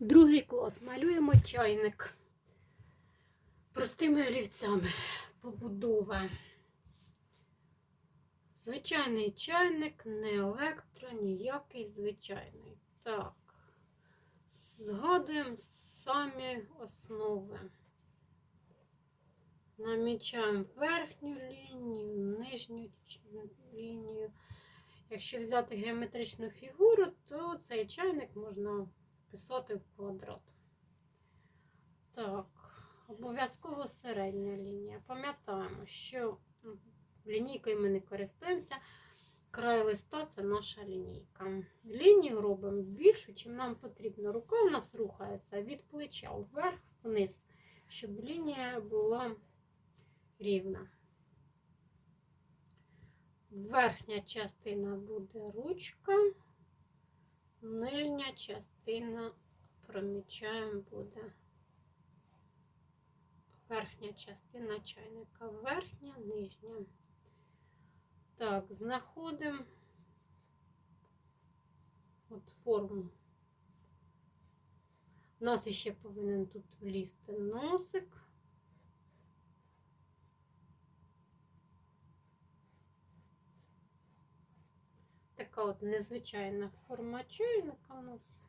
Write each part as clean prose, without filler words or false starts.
Другий клас. Малюємо чайник простими олівцями. Побудова. Звичайний чайник, не електро, ніякий звичайний. Так, згадуємо самі основи. Намічаємо верхню лінію, нижню лінію. Якщо взяти геометричну фігуру, то цей чайник можна вписати в квадрат. Так, обов'язково середня лінія. Пам'ятаємо, що лінійкою ми не користуємося. Край листа – це наша лінійка. Лінію робимо більшу, чим нам потрібно. Рука у нас рухається від плеча вверх, вниз, щоб лінія була рівна. Верхня частина буде ручка, нижня частина промічаємо буде верхня частина чайника. Верхня, нижня. Так, знаходимо от форму. У нас ще повинен тут влізти носик. Така от незвичайна форма чайника у нас.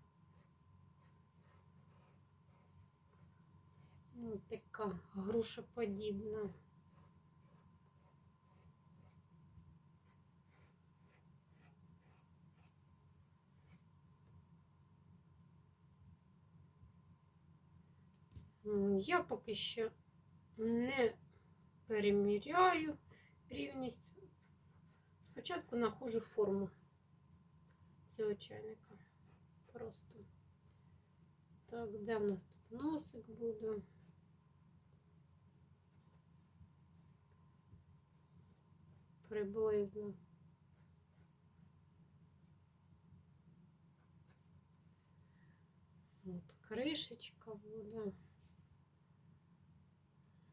Ось така грушеподібна. Я поки що не переміряю рівність. Спочатку знаходжу форму цього чайника. Просто. Так, де в нас тут носик буде? Приблизно. От кришечка буде.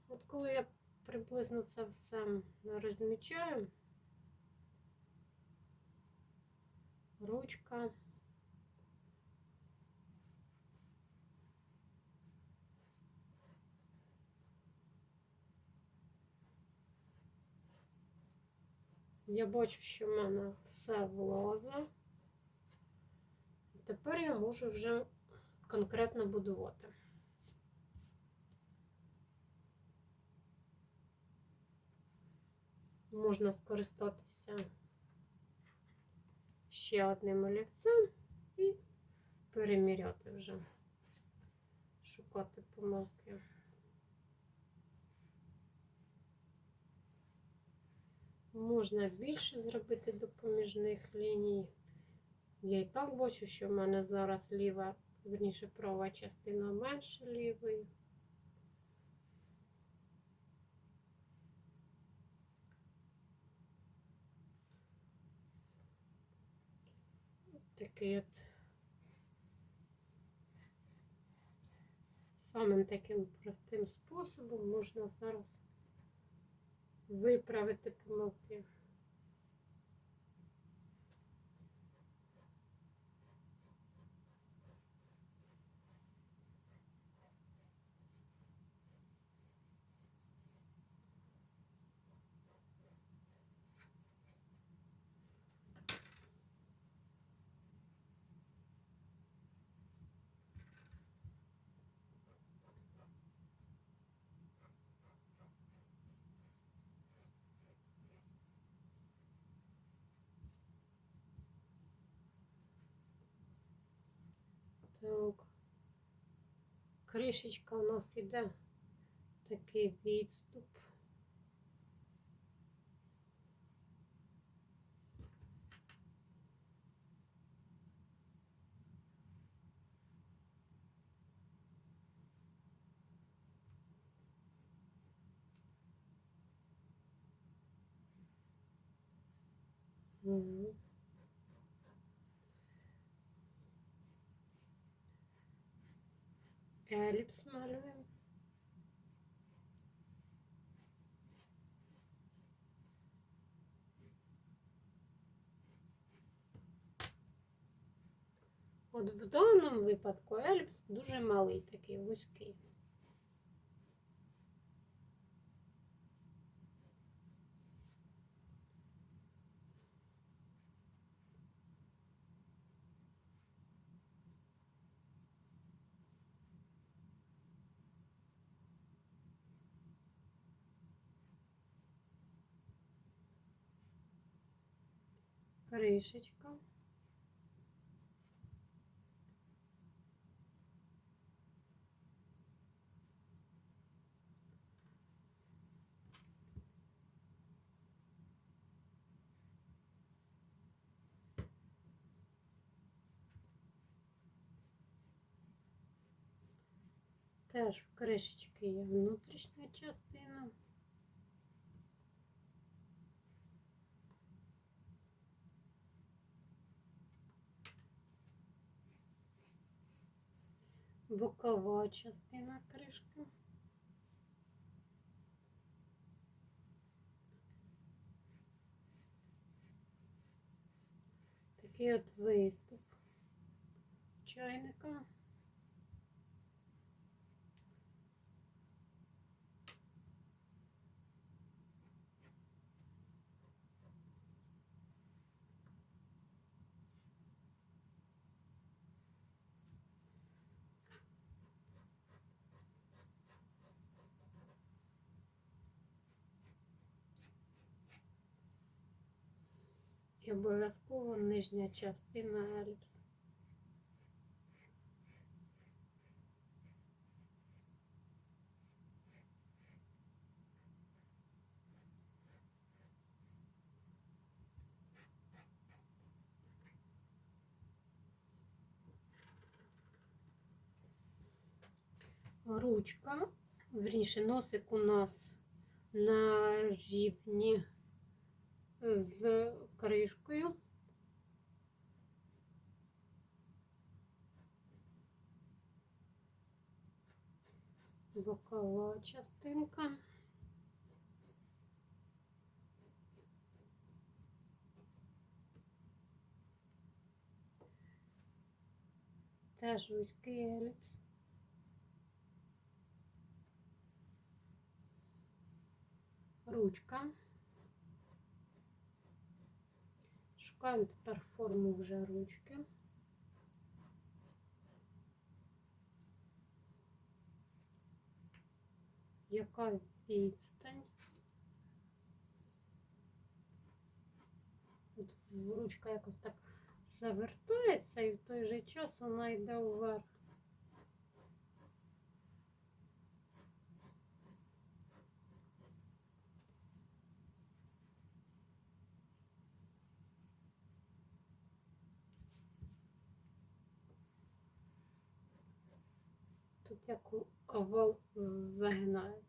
От коли я приблизно це все розмічаю, ручка. Я бачу, що в мене все влазить. Тепер я можу вже конкретно будувати. Можна скористатися ще одним олівцем і переміряти вже, шукати помилки. Можна більше зробити допоміжних ліній. Я і так бачу, що в мене зараз ліва, вірніше права частина менше лівої. Такий от самим таким простим способом можна зараз виправити помилки. Так, кришечка у нас іде такий відступ. Еліпс малюємо. От в даному випадку ельпс дуже малий, такий вузький. Кришечка. Теж в кришечки є внутрішня частина. Бокова частина кришки. Такий от виступ чайника. І обов'язково нижня частина ельпс. Ручка, вірніше, носик у нас на рівні з кришкою. Бокова частинка. Теж вузький еліпс. Ручка. Шукаємо тепер форму вже ручки. Яка відстань? От ручка якось так завертається і в той же час вона йде вверх. Тут як овал загинається.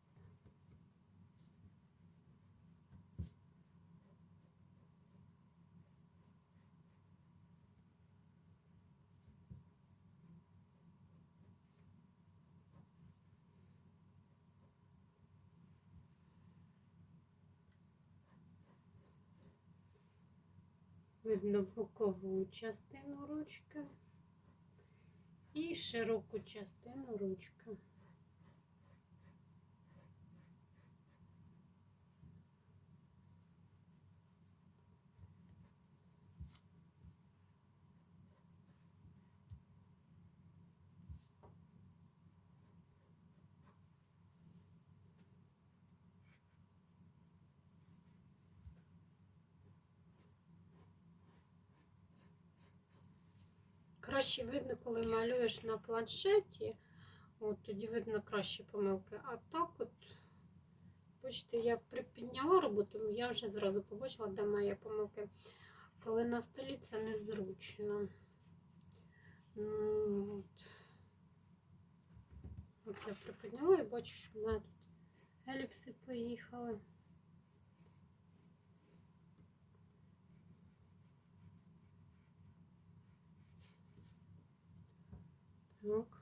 Видно бокову частину ручки і широку частину ручки. Краще видно, коли малюєш на планшеті, от тоді видно краще помилки. А так от, бачите, я припідняла роботу, я вже зразу побачила, де мої помилки. Коли на столі це незручно. От я припідняла і бачу, що в мене тут еліпси поїхали. Так.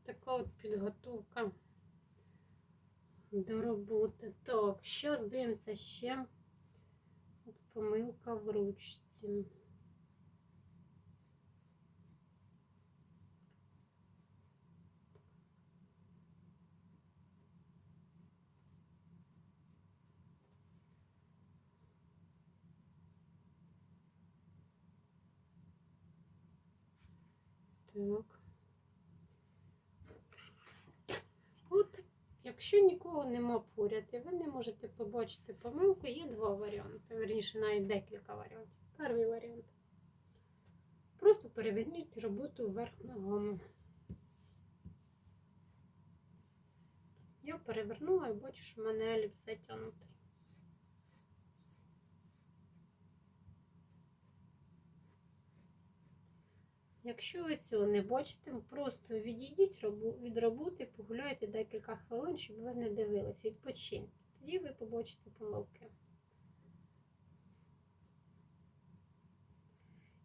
така от підготовка до роботи. Так, зараз дивимося ще. От помилка в ручці. Так. От, якщо нікого нема поряд, і ви не можете побачити помилку, є два варіанти. Вірніше, навіть декілька варіантів. Перший варіант. Просто переверніть роботу вверх ногами. Я перевернула і бачу, що в мене еліпс затягнутий. Якщо ви цього не бачите, просто відійдіть від роботи, погуляйте декілька хвилин, щоб ви не дивились. Відпочиньте. Тоді ви побачите помилки.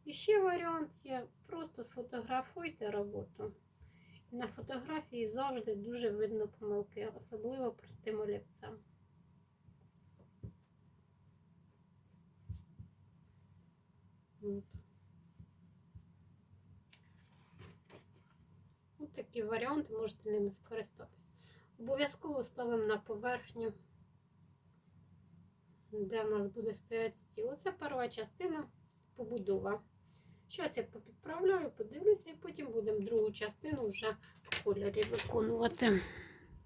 І ще варіант є, просто сфотографуйте роботу. І на фотографії завжди дуже видно помилки, особливо простим олівцем. От. Ось такі варіанти, можете ними скористатися. Обов'язково ставимо на поверхню, де в нас буде стояти стіл. Це перша частина побудова. Зараз я попідправляю, подивлюся, і потім будемо другу частину вже в кольорі виконувати.